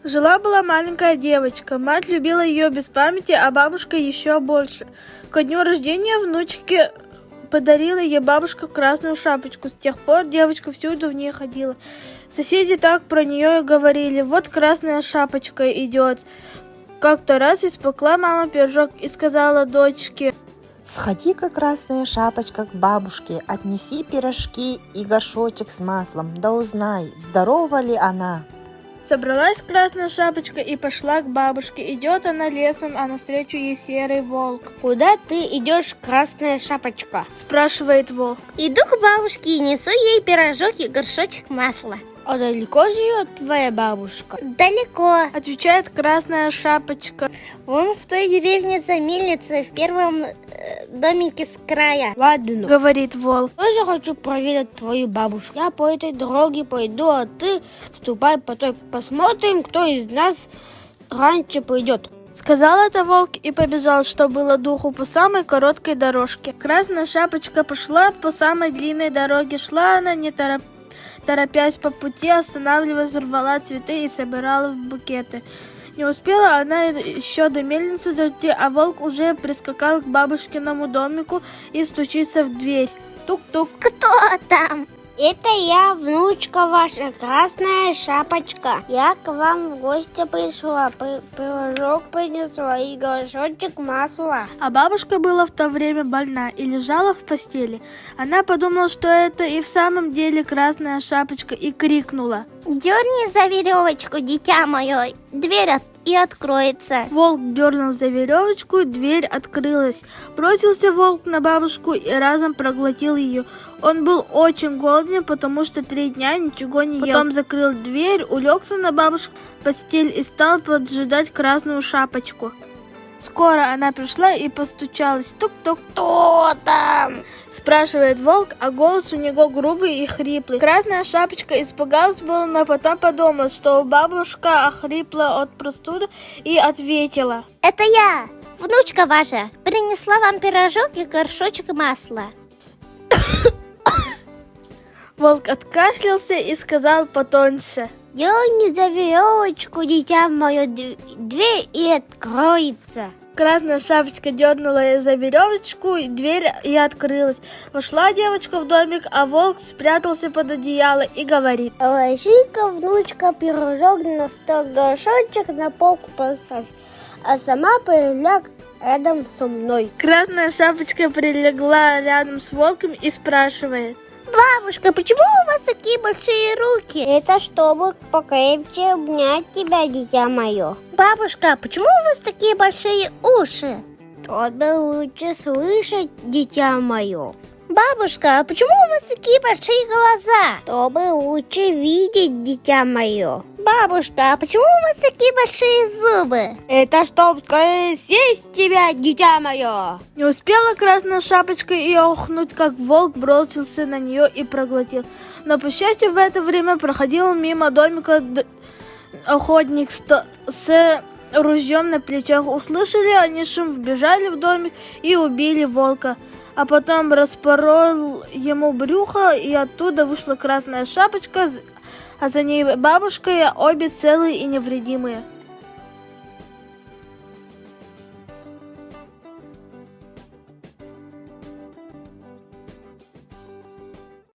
Жила-была маленькая девочка. Мать любила ее без памяти, а бабушка еще больше. Ко дню рождения внучки подарила ей бабушка красную шапочку. С тех пор девочка всюду в ней ходила. Соседи так про нее и говорили: вот красная шапочка идет. Как-то раз испекла мама пирожок и сказала дочке: Сходи-ка, красная шапочка, к бабушке, отнеси пирожки и горшочек с маслом, да узнай, здорова ли она. Собралась красная шапочка и пошла к бабушке. Идет она лесом, а навстречу ей серый волк. Куда ты идешь, красная шапочка? Спрашивает волк. Иду к бабушке и несу ей пирожок и горшочек масла. А далеко живет твоя бабушка? Далеко. Отвечает красная шапочка. Вон в той деревне за мельницей, в первом домике с края. Ладно, Говорит волк. тоже хочу проведать твою бабушку. Я по этой дороге пойду, а ты ступай по той. Посмотрим, кто из нас раньше пойдет. Сказал это волк и побежал, что было духу, по самой короткой дорожке. Красная шапочка пошла по самой длинной дороге. Шла она не торопясь по пути, останавливаясь, рвала цветы и собирала в букеты. Не успела она еще до мельницы дойти, а волк уже прискакал к бабушкиному домику и стучится в дверь. Тук-тук. Кто там? Это я, внучка ваша, красная шапочка. Я к вам в гости пришла, пирожок принесла и горшочек масла. А бабушка была в то время больна и лежала в постели. Она подумала, что это и в самом деле красная шапочка, и крикнула: Дерни за веревочку, дитя мое, дверь и откроется. Волк дернул за веревочку, дверь открылась. Бросился волк на бабушку и разом проглотил ее. Он был очень голоден, потому что 3 дня ничего не ел. Потом закрыл дверь, улегся на бабушку в постель и стал поджидать красную шапочку. Скоро она пришла и постучалась. Тук-тук. Кто там? Спрашивает волк, а голос у него грубый и хриплый. Красная шапочка испугалась было, но потом подумала, что бабушка охрипла от простуды, и ответила: Это я, внучка ваша, принесла вам пирожок и горшочек масла. Волк откашлялся и сказал потоньше: Дерни за веревочку, дитя мое, дверь и откроется. Красная шапочка дернула за веревочку, и дверь и открылась. Вошла девочка в домик, а волк спрятался под одеяло и говорит: Ложи-ка, внучка, пирожок на стол, горшочек на полку поставь, а сама приляг рядом со мной. Красная шапочка прилегла рядом с волком и спрашивает: Бабушка, почему у вас такие большие руки? Это чтобы покрепче обнять тебя, дитя мое. Бабушка, почему у вас такие большие уши? Чтобы лучше слышать, дитя мое. Бабушка, а почему у вас такие большие глаза? Чтобы лучше видеть, дитя мое. Бабушка, а почему у вас такие большие зубы? Это чтоб скорее съесть тебя, дитя мое. Не успела красная шапочка и охнуть, как волк бросился на нее и проглотил. Но, по счастью, в это время проходил мимо домика охотник с ружьем на плечах. Услышали они шум, вбежали в домик и убили волка. А потом распорол ему брюхо, и оттуда вышла красная шапочка, а за ней бабушка, и обе целые и невредимые.